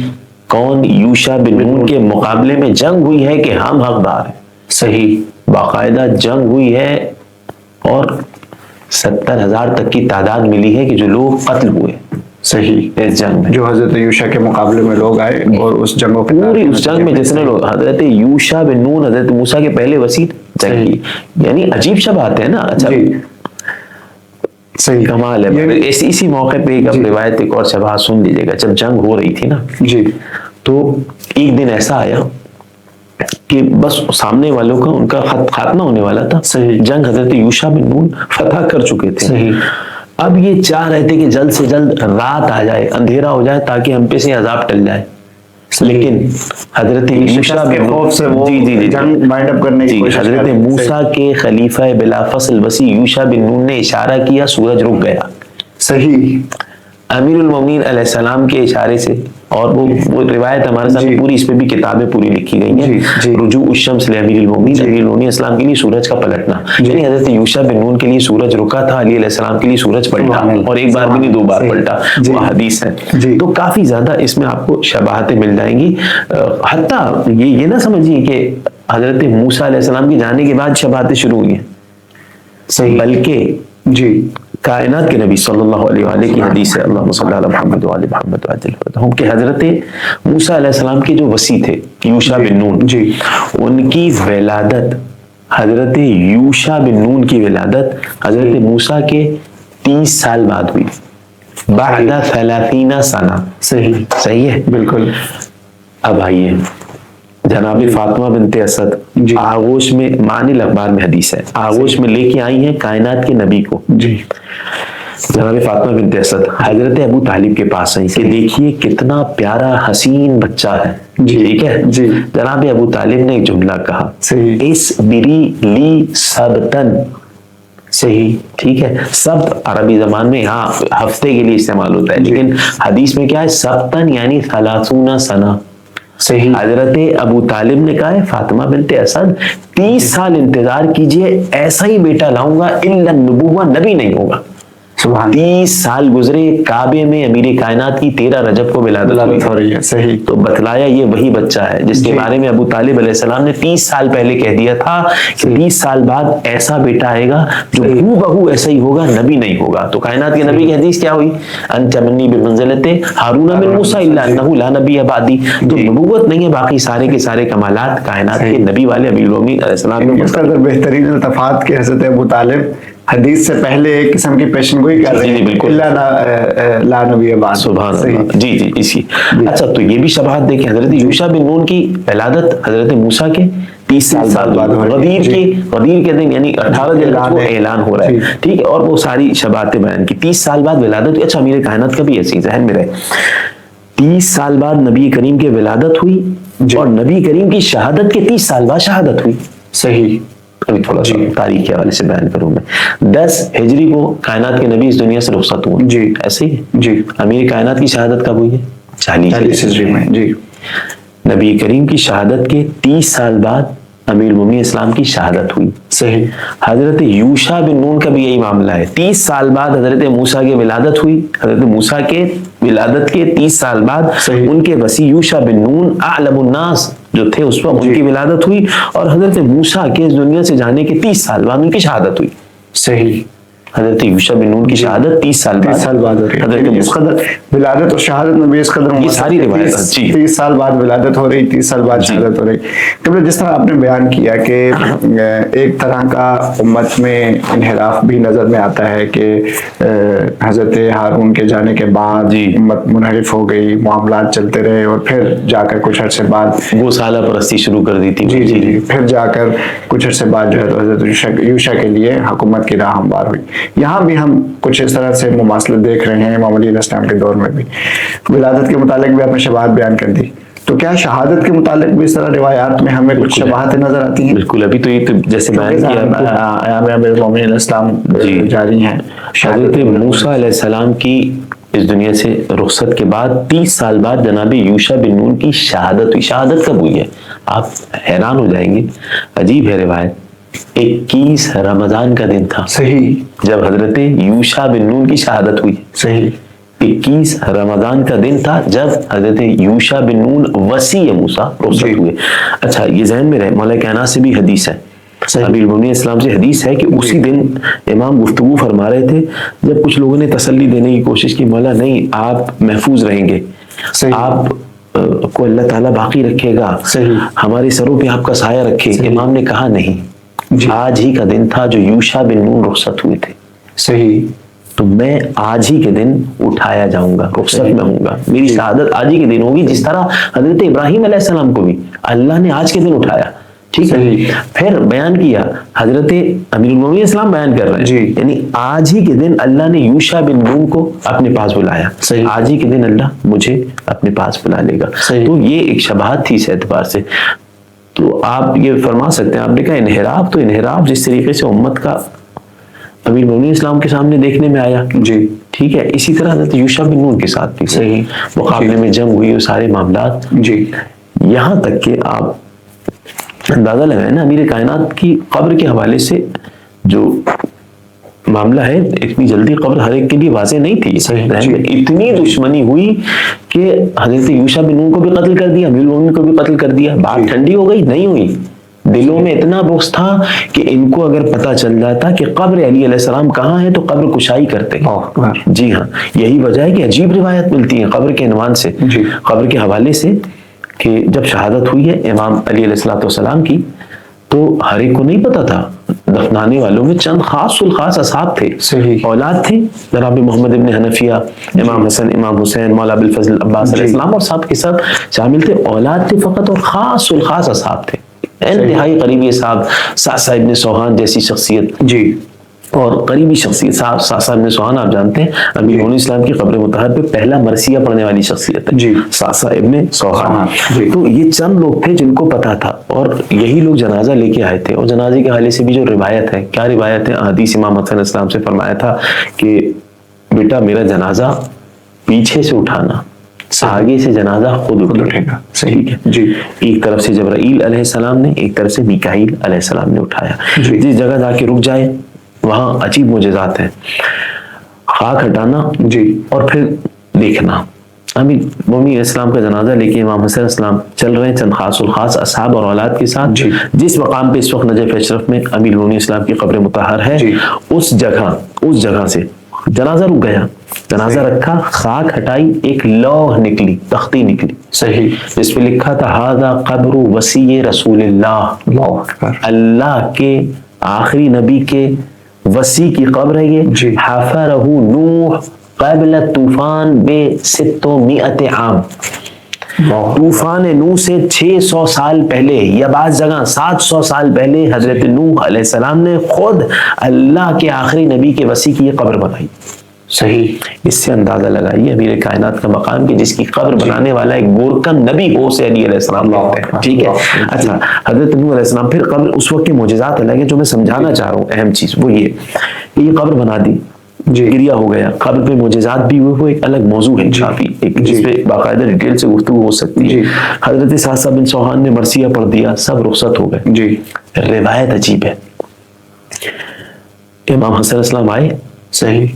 کون؟ یوشع بن نون کے مقابلے میں جنگ ہوئی ہے کہ ہم حقدار ہیں. صحیح باقاعدہ جنگ ہوئی ہے اور 70,000 تک کی تعداد ملی ہے کہ جو لوگ قتل ہوئے. صحیح اس جنگ میں جو حضرت یوشع کے مقابلے میں لوگ آئے اور اس جنگ پوری اس جنگ میں جتنے لوگ، حضرت یوشع بن نون حضرت موسیٰ کے پہلے وصی جنگ کی. یعنی عجیب شب آتے ہیں نا. اچھا صحیح کمال ہے. اسی موقع پہ ایک روایت ایک اور شباہت سن لیجیے گا. جب جنگ ہو رہی تھی نا جی تو ایک دن ایسا آیا کہ بس سامنے والوں کا ان کا خاتمہ ہونے والا تھا. جنگ حضرت یوشع بن نون فتح کر چکے تھے. اب یہ چاہ رہے تھے کہ جلد سے جلد رات آ جائے، اندھیرا ہو جائے تاکہ ہم پہ سے عذاب ٹل جائے. لیکن حضرت یوشع بن نون حضرت موسیٰ کے خلیفہ بلا فصل وصی یوشع بن نون نے اشارہ کیا، سورج رک گیا. صحیح امیر المومنین علیہ السلام کے اشارے سے. اور وہ روایت ہمارے سامنے پوری، اس پہ بھی کتابیں پوری لکھی گئی ہیں. رجوع الشمس لامیر المومنین، امیر المومنین اسلام کے لیے سورج کا پلٹنا. یعنی حضرت یوشع بن نون کے لیے سورج رکا تھا، علی علیہ السلام کے لیے سورج پلٹا، اور ایک بار بھی نہیں 2 بار پلٹا. وہ حدیث ہے. تو کافی زیادہ اس میں آپ کو شباہتیں مل جائیں گی. حتیٰ یہ نہ سمجھیے کہ حضرت موسیٰ علیہ السلام کے جانے کے بعد شباہتیں شروع ہوئی ہیں. صحیح بلکہ جی کائنات کے نبی صلی اللہ علیہ وآلہ کی حدیث ہے، اللہم صلی علی محمد وآل محمد وعجل کہ حضرت موسیٰ علیہ السلام کے جو وصی تھے یوشع بن نون، ان کی ولادت، حضرت یوشع بن نون کی ولادت حضرت موسیٰ کے 30 سال بعد ہوئی، بعد 30 سنہ. صحیح ہے بالکل. اب آئیے جناب فاطمہ بنت اسد آغوش میں، معنی الاخبار میں حدیث ہے، آغوش میں لے کے آئی ہیں کائنات کے نبی کو. جناب فاطمہ بنت اسد حضرت ابو طالب کے پاس آئی کہ دیکھیے کتنا پیارا حسین بچہ ہے. ٹھیک ہے. جناب ابو طالب نے ایک جملہ کہا، اس بری لی سبتن. صحیح ٹھیک ہے. سبت عربی زبان میں ہاں ہفتے کے لیے استعمال ہوتا ہے، لیکن حدیث میں کیا ہے؟ سبتن یعنی 30 سنہ. صحیح. حضرت ابو طالب نے کہا ہے فاطمہ بنت اسد 30 سال انتظار کیجئے، ایسا ہی بیٹا لاؤں گا، الا النبوہ، نبی نہیں ہوگا. سبحان 30 سال گزرے، کعبے میں امیر کائنات کی 13 رجب کو ولادت ہو رہی ہے، صحیح. تو بتلایا یہ وہی بچہ ہے جس کے بارے میں ابو طالب علیہ السلام نے 30 سال پہلے کہہ دیا تھا کہ 30 سال بعد ایسا بیٹا آئے گا جو ہو بہو ایسا ہی ہوگا، نبی نہیں ہوگا. تو کائنات کے نبی کی حدیث کیا ہوئی؟ انت منی بمنزلت ہارون من موسیٰ الا انہ لا نبی بعدی. تو نبوت نہیں ہے، باقی سارے کے سارے کمالات کائنات کے نبی والے امیر المومنین علیہ السلام نے. اس کا بہترین التفات کہ حضرت ابو طالب حدیث سے پہلے ایک قسم کی پیشن گوئی کر رہے ہیں، بالکل لا نبی بعد. سبحان اللہ. جی جی اسی. اچھا تو یہ بھی شباہت دیکھیں، حضرت یوشع بن نون کی ولادت حضرت موسیٰ کے 30 سال بعد غدیر کے دن، یعنی 18 دن کو اعلان ہو رہا ہے. ٹھیک ہے، اور وہ ساری شباہتیں بیان کی. 30 سال بعد ولادت. اچھا امیر کائنات کا بھی ایسی ذہن میں رہے، 30 سال بعد نبی کریم کی ولادت ہوئی اور نبی کریم کی شہادت کے 30 سال بعد شہادت ہوئی. صحیح. ابھی تھوڑا سا تاریخ کے حوالے سے بیان کروں میں. 10 ہجری کو کائنات کے نبی اس دنیا سے رخصت ہوئے. جی ایسے ہی ہے. جی. امیر کائنات کی شہادت کب ہوئی ہے؟ 40 ہجری میں. جی. نبی کریم کی شہادت کے 30 سال بعد امیر المومنین اسلام کی شہادت ہوئی. صحیح. حضرت یوشع بن نون کا بھی یہی معاملہ ہے. 30 سال بعد حضرت موسیٰ کی ولادت ہوئی. حضرت موسیٰ کے ولادت کے 30 سال بعد ان کے وسیع یوشع بن نون اعلم الناس جو تھے اس وقت ان کی ولادت ہوئی، اور حضرت موسیٰ کے اس دنیا سے جانے کے 30 سال بعد ان کی شہادت ہوئی. صحیح. حضرت یوشع بن نون کی شہادت 30 سال بعد ہو رہی ہے. حضرت اس قدر ولادت اور شہادت میں بھی اس قدر یہ ساری روایات 30 سال بعد ولادت ہو رہی، 30 سال بعد شہادت ہو رہی. تو جس طرح آپ نے بیان کیا کہ ایک طرح کا امت میں انحراف بھی نظر میں آتا ہے کہ حضرت ہارون کے جانے کے بعد امت منحرف ہو گئی، معاملات چلتے رہے اور پھر جا کر کچھ عرصے بعد وہ سالہ پرستی شروع کر دی تھی. جی. پھر جا کر کچھ عرصے بعد جو ہے تو حضرت یوشع کے لیے حکومت کی راہ ہموار ہوئی. یہاں بھی ہم کچھ اس طرح سے مماثلت دیکھ رہے ہیں امام علیہ السلام کے دور میں بھی. ولادت کے متعلق بھی آپ نے شباہت بیان کر دی، تو کیا شہادت کے متعلق بھی اس طرح روایات میں ہمیں کچھ شباہتیں نظر آتی ہیں؟ بالکل. ابھی تو یہ جیسے بیان کیا امام المومنین علیہ السلام جاری ہیں. حضرت موسیٰ علیہ السلام کی اس دنیا سے رخصت کے بعد 30 سال بعد جناب یوشع بن نون کی شہادت ہوئی. شہادت کب ہوئی ہے؟ آپ حیران ہو جائیں گے، عجیب ہے روایت. 21 رمضان کا دن تھا. صحیح. جب حضرت یوشع بن نون کی شہادت ہوئی. صحیح. 21 رمضان کا دن تھا جب حضرت یوشع بن نون وسیع موسیٰ رخصت ہوئے. اچھا یہ ذہن میں رہے، مولا کائنات سے بھی حدیث ہے، امیر المومنین اسلام سے حدیث ہے کہ اسی دن امام گفتگو فرما رہے تھے جب کچھ لوگوں نے تسلی دینے کی کوشش کی، مولا نہیں آپ محفوظ رہیں گے، آپ کو اللہ تعالیٰ باقی رکھے گا، ہمارے سروں پہ آپ کا سایہ رکھے. امام نے کہا نہیں، آج ہی کا دن تھا جو یوشع بن نون رخصت ہوئے تھے. صحیح. تو میں آج ہی کے دن اٹھایا جاؤں گا، رخصت میں ہوں گا، میری شہادت آج ہی کے دن ہوگی. جس طرح حضرت ابراہیم علیہ السلام کو بھی اللہ نے آج کے دن اٹھایا. ٹھیک ہے. پھر بیان کیا حضرت امیر المومنین اسلام بیان کر رہے ہیں یعنی آج ہی کے دن اللہ نے یوشع بن نون کو اپنے پاس بلایا. آج ہی کے دن اللہ مجھے اپنے پاس بلا لے گا. تو یہ ایک شباہت تھی اس اعتبار سے. تو آپ یہ فرما سکتے ہیں، آپ نے کہا انحراف، تو انحراف جس طریقے سے امت کا امیر المومنین اسلام کے سامنے دیکھنے میں آیا، جی ٹھیک ہے، اسی طرح حضرت یوشع بن نون کے ساتھ بھی صحیح مقابلے میں جنگ ہوئی، وہ سارے معاملات. جی. یہاں تک کہ آپ اندازہ لگائیں نا، امیر کائنات کی قبر کے حوالے سے جو معاملہ ہے، اتنی جلدی قبر ہر ایک کے لیے واضح نہیں تھی. اتنی دشمنی ہوئی کہ حضرت یوشع بن نون کو بھی قتل کر دیا، امیر المومنین کو بھی قتل کر دیا. بات ٹھنڈی ہو گئی نہیں ہوئی، دلوں میں اتنا بغض تھا کہ ان کو اگر پتہ چل جاتا کہ قبر علی علیہ السلام کہاں ہے تو قبر کشائی کرتے. جی ہاں، یہی وجہ ہے کہ عجیب روایت ملتی ہے قبر کے عنوان سے، قبر کے حوالے سے، کہ جب شہادت ہوئی ہے امام علی علیہ السلام کی تو ہر ایک کو نہیں پتا تھا. دفنانے والوں میں چند خاص الخاص اصحاب تھے، اولاد تھے، جناب محمد ابن حنفیہ، امام حسن، امام حسین، مولا ابوالفضل عباس علیہ السلام، اور سب کے سب شامل تھے. اولاد تھے فقط اور خاص الخاص اصحاب تھے، انتہائی قریبی صاحب، سعصع ابن سوہان جیسی شخصیت، جی، اور قریبی شخصیت. سعصع ابن سوہان آپ جانتے ہیں امیر المومنین اسلام کی قبر مطہر پہ پہلا مرثیہ پڑھنے والی شخصیت ہے، سعصع ابن سوہان. تو یہ چند لوگ تھے جن کو پتا تھا، اور یہی لوگ جنازہ لے کے آئے تھے. اور جنازے کے حوالے سے بھی جو روایت ہے، کیا روایت ہے؟ حدیث امام حسن اسلام سے فرمایا تھا کہ بیٹا میرا جنازہ پیچھے سے اٹھانا، آگے سے جنازہ خود اٹھے گا. ٹھیک ہے جی. ایک طرف سے جبرائیل علیہ السلام نے، ایک طرف سے میکائیل علیہ السلام نے اٹھایا. جس جگہ جا کے رک جائے وہاں عجیب معجزات ہیں. خاک ہٹانا جی اور پھر دیکھنا. امیر مومنین اسلام کا جنازہ لے کے امام حسین اسلام چل رہے ہیں چند خاص الخاص اصحاب اور اولاد کے ساتھ. جی. جس مقام پہ اس وقت نجف اشرف میں امیر المومنین اسلام کی قبر مطہر ہے, جی. اس جگہ سے جنازہ رک گیا, جنازہ رکھا, خاک ہٹائی, ایک لوح نکلی, تختی نکلی, صحیح, جس پہ لکھا تھا ھذا قبر وصی رسول اللہ, اللہ اکبر, اللہ کے آخری نبی کے وصی کی قبر ہے یہ. جی. حفرہ نوح قبل طوفان ب600 عام, طوفان نوح سے 600 سال پہلے یا بعض جگہ 700 سال پہلے حضرت نوح علیہ السلام نے خود اللہ کے آخری نبی کے وصی کی یہ قبر بنائی. صحیح, اس سے اندازہ لگائیے امیر کائنات کا مقام کہ جس کی قبر بنانے والا ایک گورکن نبی ہو سے علی علیہ السلام کہتے ہیں. ٹھیک ہے, اچھا حضرت نوح علیہ السلام, پھر قبر اس وقت کے معجزات الگ ہیں جو میں سمجھانا چاہ رہا ہوں. اہم چیز وہ یہ کہ یہ قبر بنا دی, جی, گریا ہو گیا, قبر پہ معجزات بھی ہوئے, وہ ایک الگ موضوع ہے کافی, جس پہ باقاعدہ ڈیٹیل سے گفتگو ہو سکتی ہے. حضرت سعد بن سوحان نے مرثیہ پڑھ دیا, سب رخصت ہو گئے. جی, روایت عجیب ہے, امام حسن اسلام آئے, صحیح,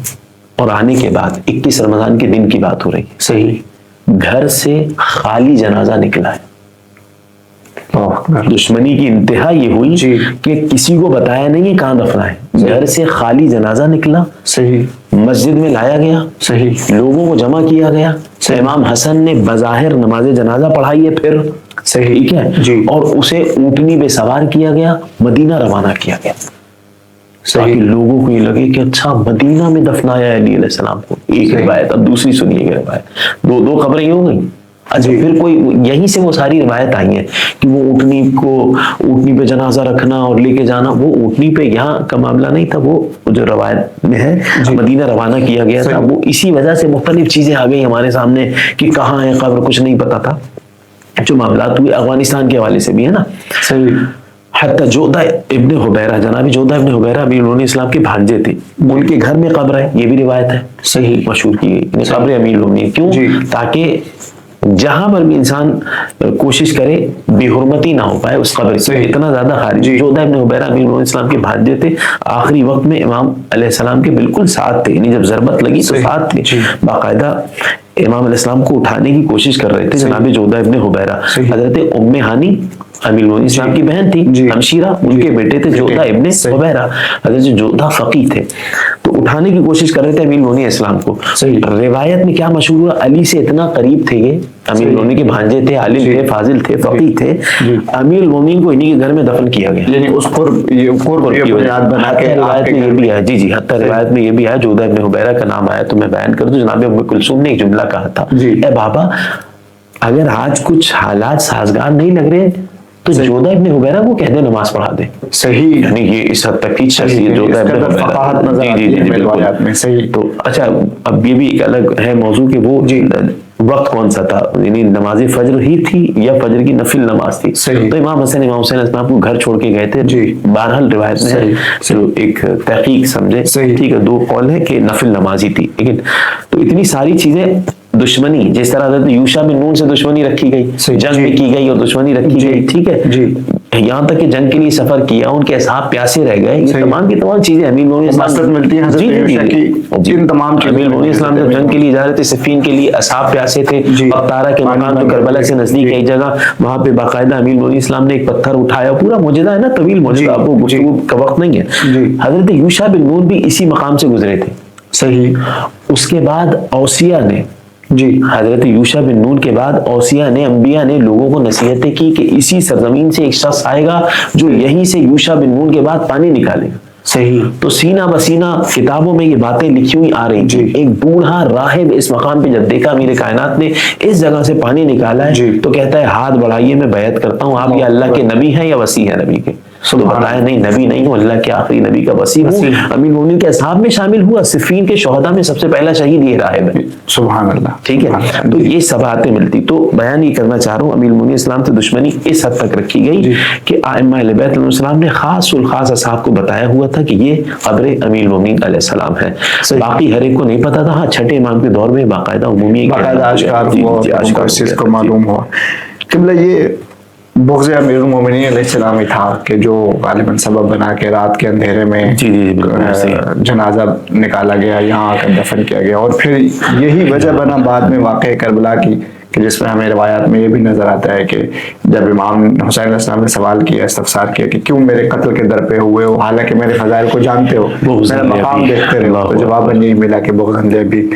اور آنے کے بعد 21 رمضان کے دن کی بات ہو رہی ہے, صحیح, گھر سے خالی جنازہ نکلا ہے. اللہ اکبر, دشمنی کی انتہا یہ ہوئی جی, کہ کسی کو بتایا نہیں ہے کہاں دفنا ہے, گھر سے خالی جنازہ نکلا, صحیح, مسجد میں لایا گیا, صحیح, لوگوں کو جمع کیا گیا, امام حسن نے بظاہر نماز جنازہ پڑھائی ہے, پھر صحیح, ٹھیک ہے, جی, اور اسے اونٹنی پہ سوار کیا گیا, مدینہ روانہ کیا گیا, تاکہ لوگوں کو یہ لگے کہ اچھا مدینہ میں دفنایا ہے علی علیہ السلام کو. ایک روایت. اب دوسری سنیے گا روایت, دو قبریں ہی ہو گئی. اچھا پھر کوئی یہیں سے وہ ساری روایت آئی ہیں کہ وہ اونٹنی پہ جنازہ رکھنا اور لے کے جانا, وہ اونٹنی پہ یہاں کا معاملہ نہیں تھا, وہ جو روایت میں ہے مدینہ روانہ کیا گیا تھا. وہ اسی وجہ سے مختلف چیزیں آ گئی ہمارے سامنے کہ کہاں ہے قبر, کچھ نہیں پتا تھا. جو معاملات ہوئے افغانستان کے حوالے سے بھی ہے نا, صحیح, حتی جودہ ابن حبیرہ, جناب جودہ ابن حبیرہ امیر المومنین اسلام کے بھانجے تھے, ان کے گھر میں قبر ہے, یہ بھی روایت ہے, صحیح, مشہور کی گئی قبر امیر المومنین. کیوں؟ تاکہ جہاں پر بھی انسان کوشش کرے بے حرمتی نہ ہو پائے اس قبر سے, اتنا زیادہ خارج. جودہ ابن حبیرہ امیر المومنین اسلام کے بھانجے تھے, آخری وقت میں امام علیہ السلام کے بالکل ساتھ تھے, یعنی جب ضربت لگی تو ساتھ تھے, باقاعدہ امام علیہ السلام کو اٹھانے کی کوشش کر رہے تھے. جناب جودہ ابن حبیرہ, حضرت ام ہانی امیر المومنین اسلام کی بہن تھی, ہمشیرہ, ان کے بیٹے تھے جودہ ابن حبیرہ. حضرت جودہ فقیہ تھے, تو اٹھانے کی کوشش کر رہے تھے امیر المومنین اسلام کو. روایت میں کیا مشہور ہوا, علی سے اتنا قریب تھے یہ, امیر المومنین کے بھانجے تھے, عالم تھے, فاضل تھے, فقیہ تھے. امیر المومنین کو انہی کے گھر میں دفن کیا گیا, یعنی اس بنیاد بنا کے روایت میں یہ بھی ہے. جی حتی روایت میں یہ بھی ہے, جودہ ابن حبیرہ کا نام آیا تو میں بیان کر دوں. جناب ام کلثوم نے ایک جملہ کہا تھا, اے بابا اگر آج کچھ حالات سازگار نہیں لگ رہے تو جودہ ابن حبیرہ کو کہہ دے نماز پڑھا دے. صحیح, یعنی یہ اس حد تک کی شخصیت جودہ ابن حبیرہ. جی. تو اچھا اب یہ بھی ایک الگ ہے موضوع کہ وہ وقت کون سا تھا, یعنی نماز فجر ہی تھی یا فجر کی نفل نماز تھی. تو امام حسین امام حسین اسلام کو گھر چھوڑ کے گئے تھے. بہرحال روایت میں ہے, چلو ایک تحقیق سمجھے, ٹھیک ہے, دو قول ہے کہ نفل نماز ہی تھی. لیکن تو اتنی ساری چیزیں, دشمنی جس طرح حضرت یوشع بن نون سے دشمنی رکھی گئی, جنگ بھی کی گئی اور دشمنی رکھی گئی, ٹھیک ہے, یہاں تک کہ جنگ کے لیے سفر کیا, ان کے اصحاب پیاسے رہ گئے, یہ تمام کی تمام چیزیں امیر المومنین اسلام ملتی ہیں. ان تمام امیر المومنین اسلام جب جنگ کے لیے جا رہے تھے, صفین کے لیے, اصحاب پیاسے تھے, اقتارہ کے مقام جو کربلا سے نزدیک ایک جگہ, وہاں پہ باقاعدہ امیر المومنین اسلام نے ایک پتھر اٹھایا, پورا معجزہ ہے نا, طویل معجزہ, آپ کو گفتگو کا وقت نہیں ہے. حضرت یوشع بن نون بھی اسی مقام سے گزرے تھے. صحیح. اس کے بعد اوصیہ نے, حضرت یوشع بن نون کے بعد اوصیہ نے, انبیاء نے لوگوں کو نصیحتیں کی کہ اسی سرزمین سے ایک شخص آئے گا جو یہیں سے یوشع بن نون کے بعد پانی نکالے گا. صحیح. تو سینہ بسینہ کتابوں میں یہ باتیں لکھی ہوئی آ رہی تھی. ایک بوڑھا راہب اس مقام پہ جب دیکھا امیر کائنات نے اس جگہ سے پانی نکالا ہے, تو کہتا ہے ہاتھ بڑھائیے, میں بیعت کرتا ہوں, آپ یہ اللہ کے نبی ہیں یا وصی ہیں نبی کے؟ تو بتایا نہیں, نبی نہیں ہوں, اللہ کے آخری نبی کا وصی ہوں. امیر المومنین کے اصحاب میں شامل ہوا, صفین کے شہداء میں سب سے پہلا شہید یہ راہب ہے. سبحان اللہ. ٹھیک ہے, تو یہ سب باتیں ملتی. تو بیان یہ کرنا چاہ رہا ہوں, امیر المومنین اسلام سے دشمنی اس حد تک رکھی گئی کہ ائمہ اہل بیت علیہم السلام نے خاص الخاص اصحاب کو بتایا ہوا تھا کہ یہ قبر امیر المومنین علیہ السلام ہے. باقی ہر ایک کو نہیں پتا تھا. ہاں, چھٹے امام کے دور میں باقاعدہ عمومی معلوم ہوا. قبلہ یہ بغض امیرالمومنین علیہ السلام ہی تھا کہ جو غالباً سبب بنا کے رات کے اندھیرے میں جی جی بالکل صحیح. جنازہ نکالا گیا، یہاں آ کر دفن کیا گیا، اور پھر یہی وجہ بنا بعد میں واقع کربلا کی، کہ جس میں ہمیں روایات میں یہ بھی نظر آتا ہے کہ جب امام حسین علیہ السلام نے سوال کیا، استفسار کیا کہ کیوں میرے قتل کے در پہ ہوئے ہو، حالانکہ میرے فضائل کو جانتے ہو، میرا مقام دیکھتے رہے، تو جواب یہی ملا کہ بغض ابی.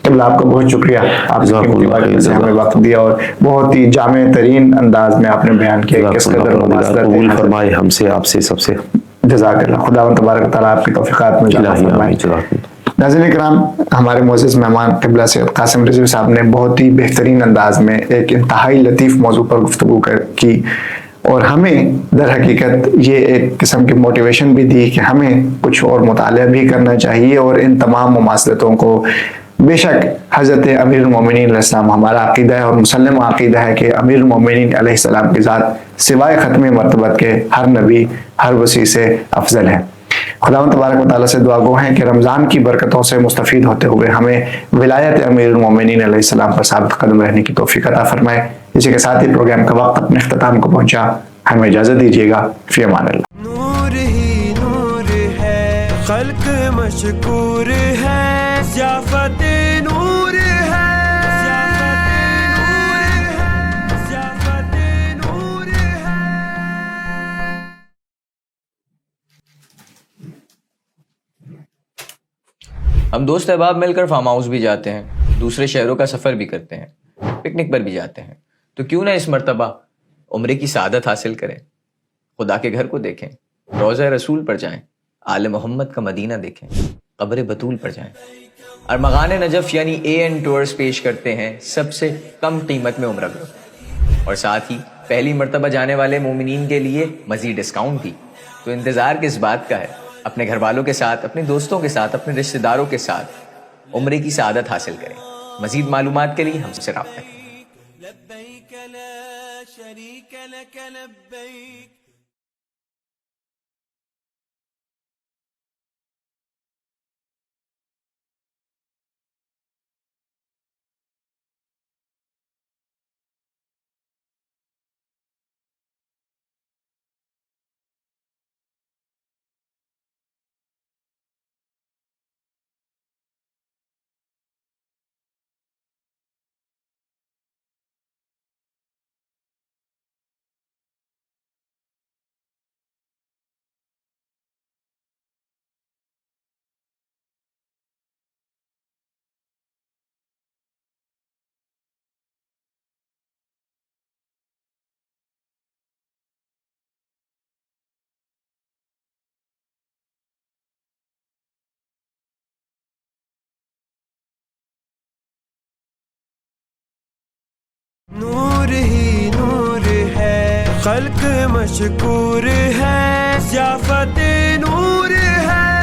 قبلہ آپ کا بہت شکریہ، آپ نے قیمتی وقت سے ہمیں وقت دیا اور بہت ہی جامع ترین انداز میں آپ نے بیان کیا کس قدر مماثلت قبول فرمائے ہم سے، آپ سے، سب سے. جزاک اللہ. خداوند تبارک و تعالیٰ آپ کی توفیقات میں اضافہ فرمائے. ناظرین کرام، ہمارے معزز مہمان قبلہ سید قاسم رضوی صاحب نے بہت ہی بہترین انداز میں ایک انتہائی لطیف موضوع پر گفتگو کی، اور ہمیں در حقیقت یہ ایک قسم کی موٹیویشن بھی دی کہ ہمیں کچھ اور مطالعہ بھی کرنا چاہیے، اور ان تمام مماثلتوں کو بے شک حضرت امیر المومنین علیہ السلام ہمارا عقیدہ ہے اور مسلم عقیدہ ہے کہ امیر المومنین علیہ السلام کی ذات سوائے ختم مرتبت کے ہر نبی ہر وصی سے افضل ہے. خداوند تبارک و تعالیٰ سے دعا گو ہیں کہ رمضان کی برکتوں سے مستفید ہوتے ہوئے ہمیں ولایت امیر المومنین علیہ السلام پر ثابت قدم رہنے کی توفیق عطا فرمائے. اسی کے ساتھ ہی پروگرام کا وقت اپنے اختتام کو پہنچا، ہمیں اجازت دیجیے گا. فی امان اللہ. نور ہی نور ہے، خلق مشکور ہے، ضیافت نور ہے، ضیافت نور ہے. ہم دوست احباب مل کر فارم ہاؤس بھی جاتے ہیں، دوسرے شہروں کا سفر بھی کرتے ہیں، پکنک پر بھی جاتے ہیں، تو کیوں نہ اس مرتبہ عمرے کی سعادت حاصل کریں، خدا کے گھر کو دیکھیں، روضہ رسول پر جائیں، آل محمد کا مدینہ دیکھیں، قبر بطول پر جائیں. ارمغان نجف یعنی AN ٹورز پیش کرتے ہیں سب سے کم قیمت میں عمرہ گروپ، اور ساتھ ہی پہلی مرتبہ جانے والے مومنین کے لیے مزید ڈسکاؤنٹ بھی. تو انتظار کس بات کا ہے؟ اپنے گھر والوں کے ساتھ، اپنے دوستوں کے ساتھ، اپنے رشتہ داروں کے ساتھ عمرے کی سعادت حاصل کریں. مزید معلومات کے لیے ہم سے رابطہ کریں. لبیک لا شریک لک لبیک. نور ہی نور ہے، خلق مشکور ہے، ضیافت نور ہے.